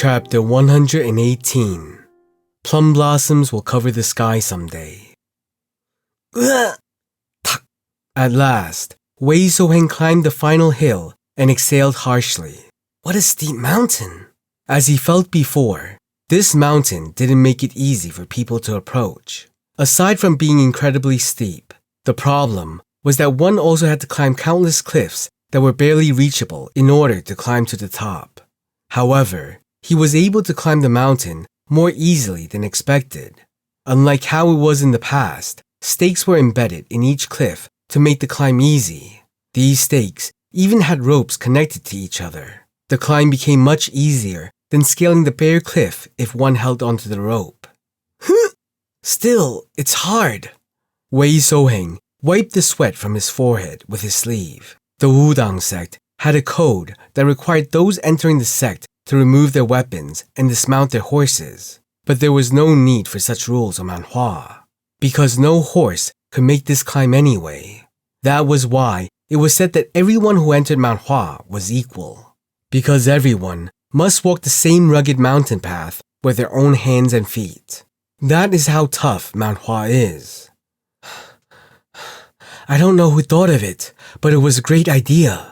Chapter 118. Plum blossoms will cover the sky someday. At last, Wei Soheng climbed the final hill and exhaled harshly. What a steep mountain! As he felt before, this mountain didn't make it easy for people to approach. Aside from being incredibly steep, the problem was that one also had to climb countless cliffs that were barely reachable in order to climb to the top. However, he was able to climb the mountain more easily than expected. Unlike how it was in the past, stakes were embedded in each cliff to make the climb easy. These stakes even had ropes connected to each other. The climb became much easier than scaling the bare cliff if one held onto the rope. Still, it's hard. Wei Soheng wiped the sweat from his forehead with his sleeve. The Wudang sect had a code that required those entering the sect to remove their weapons and dismount their horses. But there was no need for such rules on Mount Hua, because no horse could make this climb anyway. That was why it was said that everyone who entered Mount Hua was equal, because everyone must walk the same rugged mountain path with their own hands and feet. That is how tough Mount Hua is. I don't know who thought of it, but it was a great idea.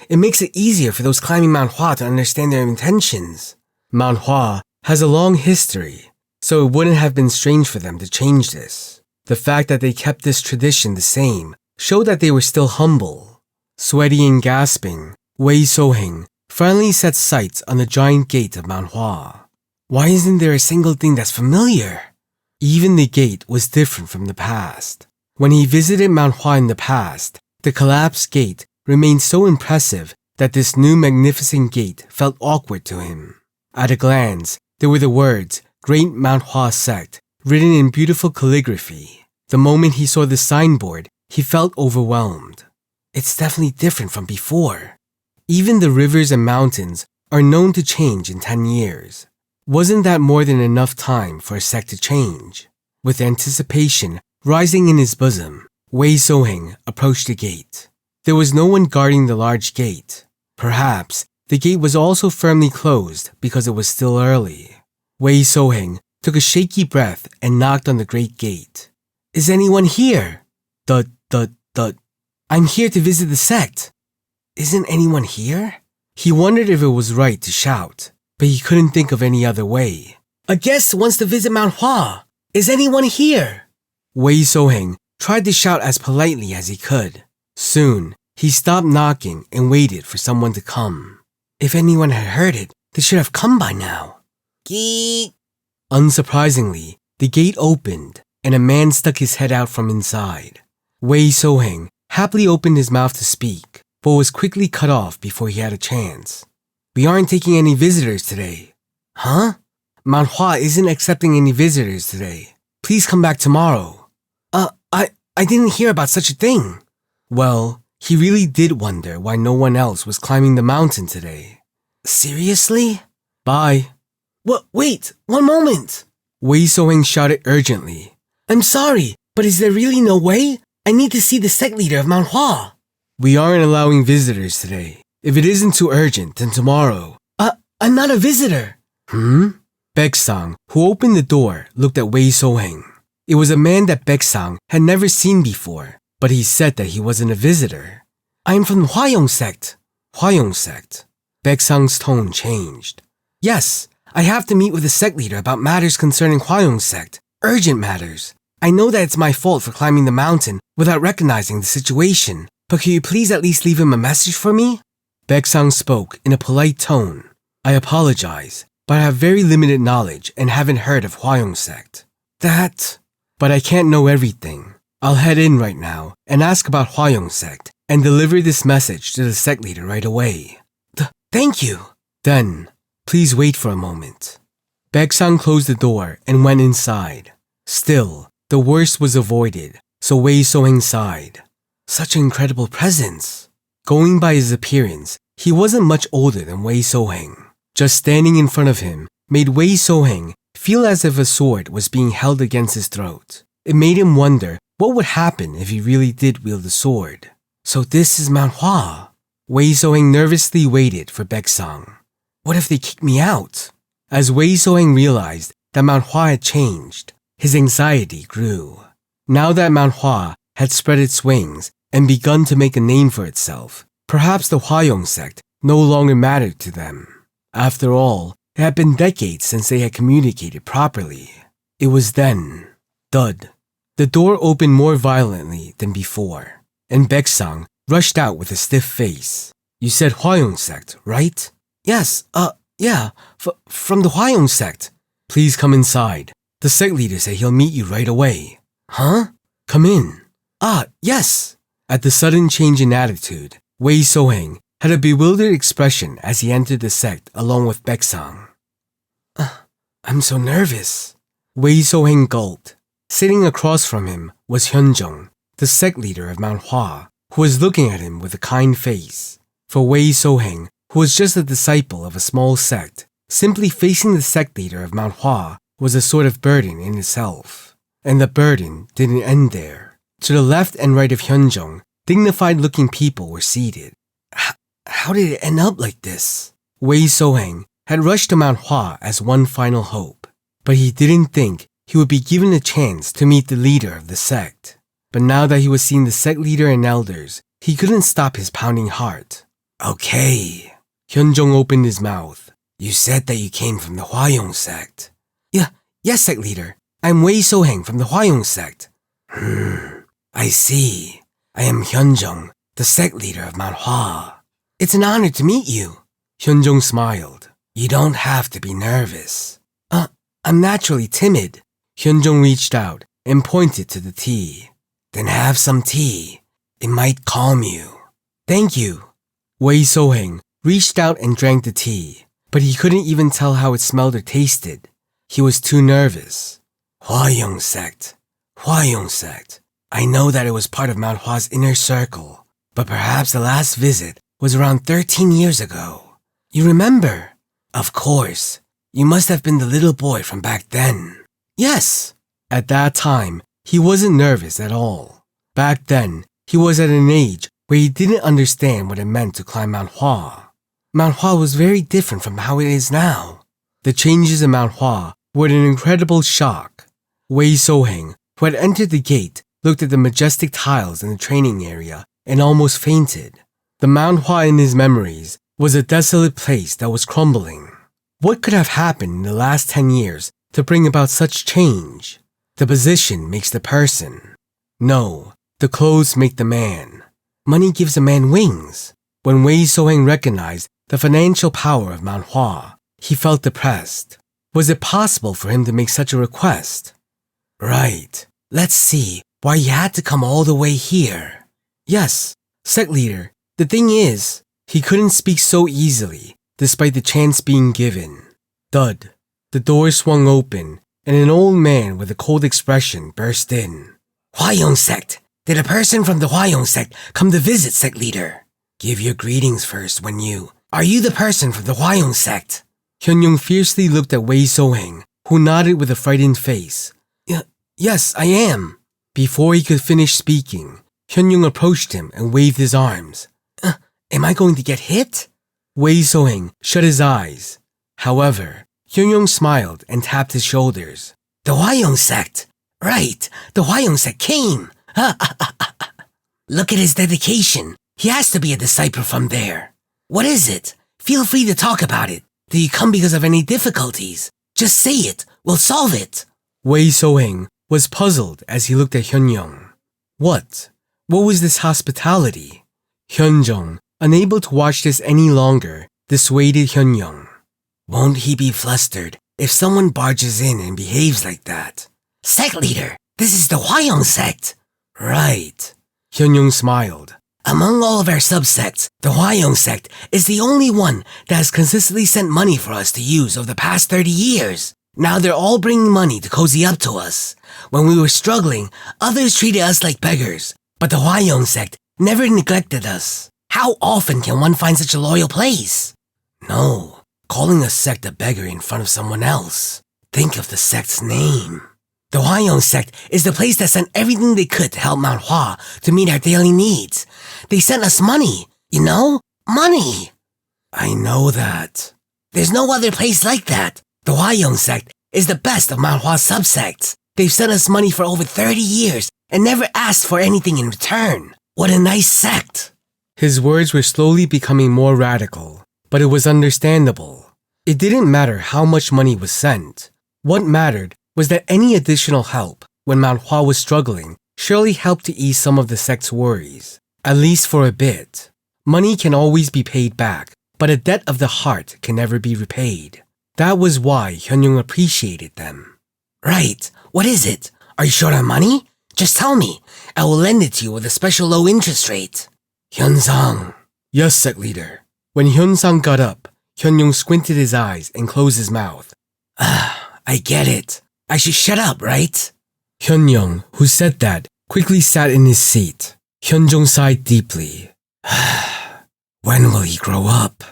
It makes it easier for those climbing Mount Hua to understand their intentions. Mount Hua has a long history, so it wouldn't have been strange for them to change this. The fact that they kept this tradition the same showed that they were still humble. Sweaty and gasping, Wei Soheng finally set sights on the giant gate of Mount Hua. Why isn't there a single thing that's familiar? Even the gate was different from the past. When he visited Mount Hua in the past, the collapsed gate remained so impressive that this new magnificent gate felt awkward to him. At a glance, there were the words, Great Mount Hua Sect, written in beautiful calligraphy. The moment he saw the signboard, he felt overwhelmed. It's definitely different from before. Even the rivers and mountains are known to change in 10 years. Wasn't that more than enough time for a sect to change? With anticipation rising in his bosom, Wei Soheng approached the gate. There was no one guarding the large gate. Perhaps the gate was also firmly closed because it was still early. Wei Soheng took a shaky breath and knocked on the great gate. Is anyone here? Thud. I'm here to visit the sect. Isn't anyone here? He wondered if it was right to shout, but he couldn't think of any other way. A guest wants to visit Mount Hua. Is anyone here? Wei Soheng tried to shout as politely as he could. Soon, he stopped knocking and waited for someone to come. If anyone had heard it, they should have come by now. Geek. Unsurprisingly, the gate opened and a man stuck his head out from inside. Wei Soheng happily opened his mouth to speak, but was quickly cut off before he had a chance. We aren't taking any visitors today. Huh? Mount Hua isn't accepting any visitors today. Please come back tomorrow. I didn't hear about such a thing. Well, he really did wonder why no one else was climbing the mountain today. Seriously? Bye. Wait, one moment. Wei Soheng shouted urgently. I'm sorry, but is there really no way? I need to see the sect leader of Mount Hua. We aren't allowing visitors today. If it isn't too urgent, then tomorrow. I'm not a visitor. Baek-sang, who opened the door, looked at Wei Soheng. It was a man that Baek-sang had never seen before, but he said that he wasn't a visitor. I'm from the Hua Sect. Hua Sect. Baek-sang's tone changed. Yes, I have to meet with the sect leader about matters concerning Hua Sect. Urgent matters. I know that it's my fault for climbing the mountain without recognizing the situation, but can you please at least leave him a message for me? Baek-sang spoke in a polite tone. I apologize, but I have very limited knowledge and haven't heard of Hua Sect. But I can't know everything. I'll head in right now and ask about Hua Sect and deliver this message to the sect leader right away. Thank you. Then, please wait for a moment. Baek-sang closed the door and went inside. Still, the worst was avoided, so Wei Soheng sighed. Such an incredible presence. Going by his appearance, he wasn't much older than Wei Soheng. Just standing in front of him made Wei Soheng feel as if a sword was being held against his throat. It made him wonder what would happen if he really did wield the sword. So this is Mount Hua. Wei Soheng nervously waited for Baek-sang. What if they kick me out? As Wei Soheng realized that Mount Hua had changed, his anxiety grew. Now that Mount Hua had spread its wings and begun to make a name for itself, perhaps the Hua Sect no longer mattered to them. After all, it had been decades since they had communicated properly. It was then. Thud. The door opened more violently than before, and Baeksang rushed out with a stiff face. You said Hua Sect, right? Yes, yeah, from the Hua Sect. Please come inside. The sect leader said he'll meet you right away. Huh? Come in. Yes. At the sudden change in attitude, Wei Soheng had a bewildered expression as he entered the sect along with Baeksang. I'm so nervous. Wei Soheng gulped. Sitting across from him was Hyunjung, the sect leader of Mount Hua, who was looking at him with a kind face. For Wei Soheng, who was just a disciple of a small sect, simply facing the sect leader of Mount Hua was a sort of burden in itself. And the burden didn't end there. To the left and right of Hyunjung, dignified-looking people were seated. How did it end up like this? Wei Soheng had rushed to Mount Hua as one final hope, but he didn't think he would be given a chance to meet the leader of the sect. But now that he was seeing the sect leader and elders, he couldn't stop his pounding heart. Okay. Hyunjung opened his mouth. You said that you came from the Hua Sect. Yes, sect leader. I'm Wei Soheng from the Hua Sect. I see. I am Hyunjung, the sect leader of Mount Hua. It's an honor to meet you. Hyunjung smiled. You don't have to be nervous. I'm naturally timid. Hyunjung reached out and pointed to the tea. Then have some tea. It might calm you. Thank you. Wei Soheng reached out and drank the tea, but he couldn't even tell how it smelled or tasted. He was too nervous. Hua Sect. Hua Sect. I know that it was part of Mount Hua's inner circle, but perhaps the last visit was around 13 years ago. You remember? Of course. You must have been the little boy from back then. Yes. At that time, he wasn't nervous at all. Back then, he was at an age where he didn't understand what it meant to climb Mount Hua. Mount Hua was very different from how it is now. The changes in Mount Hua were an incredible shock. Wei Soheng, who had entered the gate, looked at the majestic tiles in the training area and almost fainted. The Mount Hua in his memories was a desolate place that was crumbling. What could have happened in the last 10 years to bring about such change? The position makes the person. No, the clothes make the man. Money gives a man wings. When Wei Soheng recognized the financial power of Mount Hua, he felt depressed. Was it possible for him to make such a request? Right. Let's see why he had to come all the way here. Yes, sect leader, the thing is, he couldn't speak so easily, despite the chance being given. Thud. The door swung open, and an old man with a cold expression burst in. Hua Sect. Did a person from the Hua Sect come to visit, sect leader? Give your greetings first when you... Are you the person from the Hua Sect? Hyunjung fiercely looked at Wei Soheng, who nodded with a frightened face. Yes, I am. Before he could finish speaking, Hyunjung approached him and waved his arms. Am I going to get hit? Wei Soheng shut his eyes. However, Hyunjung smiled and tapped his shoulders. The Hua Sect. Right, the Hua Sect came. Look at his dedication. He has to be a disciple from there. What is it? Feel free to talk about it. Did you come because of any difficulties? Just say it. We'll solve it. Wei Soheng was puzzled as he looked at Hyunjung. What? What was this hospitality? Hyunjung, unable to watch this any longer, dissuaded Hyunjung. Won't he be flustered if someone barges in and behaves like that? Sect leader, this is the Hua Sect. Right. Hyunjung smiled. Among all of our subsects, the Hua Sect is the only one that has consistently sent money for us to use over the past 30 years. Now they're all bringing money to cozy up to us. When we were struggling, others treated us like beggars, but the Hua Sect never neglected us. How often can one find such a loyal place? No, calling a sect a beggar in front of someone else. Think of the sect's name. The Hua Sect is the place that sent everything they could to help Mount Hua to meet our daily needs. They sent us money, money. I know that. There's no other place like that. The Hua Sect is the best of Mount Hua subsects. They've sent us money for over 30 years and never asked for anything in return. What a nice sect. His words were slowly becoming more radical, but it was understandable. It didn't matter how much money was sent. What mattered was that any additional help when Mount Hua was struggling surely helped to ease some of the sect's worries, at least for a bit. Money can always be paid back, but a debt of the heart can never be repaid. That was why Hyun-young appreciated them. Right, what is it? Are you short on money? Just tell me. I will lend it to you with a special low interest rate. Hyun-sang. Yes, sect leader. When Hyun-sang got up, Hyun-young squinted his eyes and closed his mouth. I get it. I should shut up, right? Hyun-young, who said that, quickly sat in his seat. Hyun-jong sighed deeply. When will he grow up?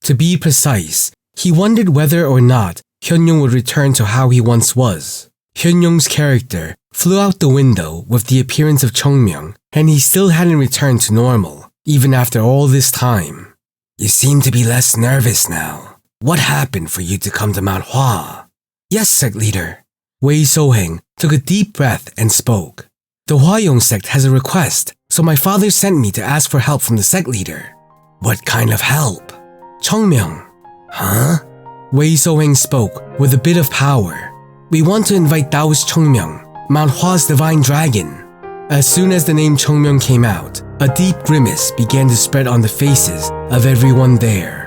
To be precise, he wondered whether or not Hyun-young would return to how he once was. Hyun-young's character flew out the window with the appearance of Chongmyoung, and he still hadn't returned to normal, even after all this time. You seem to be less nervous now. What happened for you to come to Mount Hua? Yes, sect leader. Wei So-heng took a deep breath and spoke. The Hua sect has a request, so my father sent me to ask for help from the sect leader. What kind of help? Chongmyoung. Huh? Wei So-heng spoke with a bit of power. We want to invite Taoist Chongmyoung, Mount Hua's divine dragon. As soon as the name Chongmyoung came out, a deep grimace began to spread on the faces of everyone there.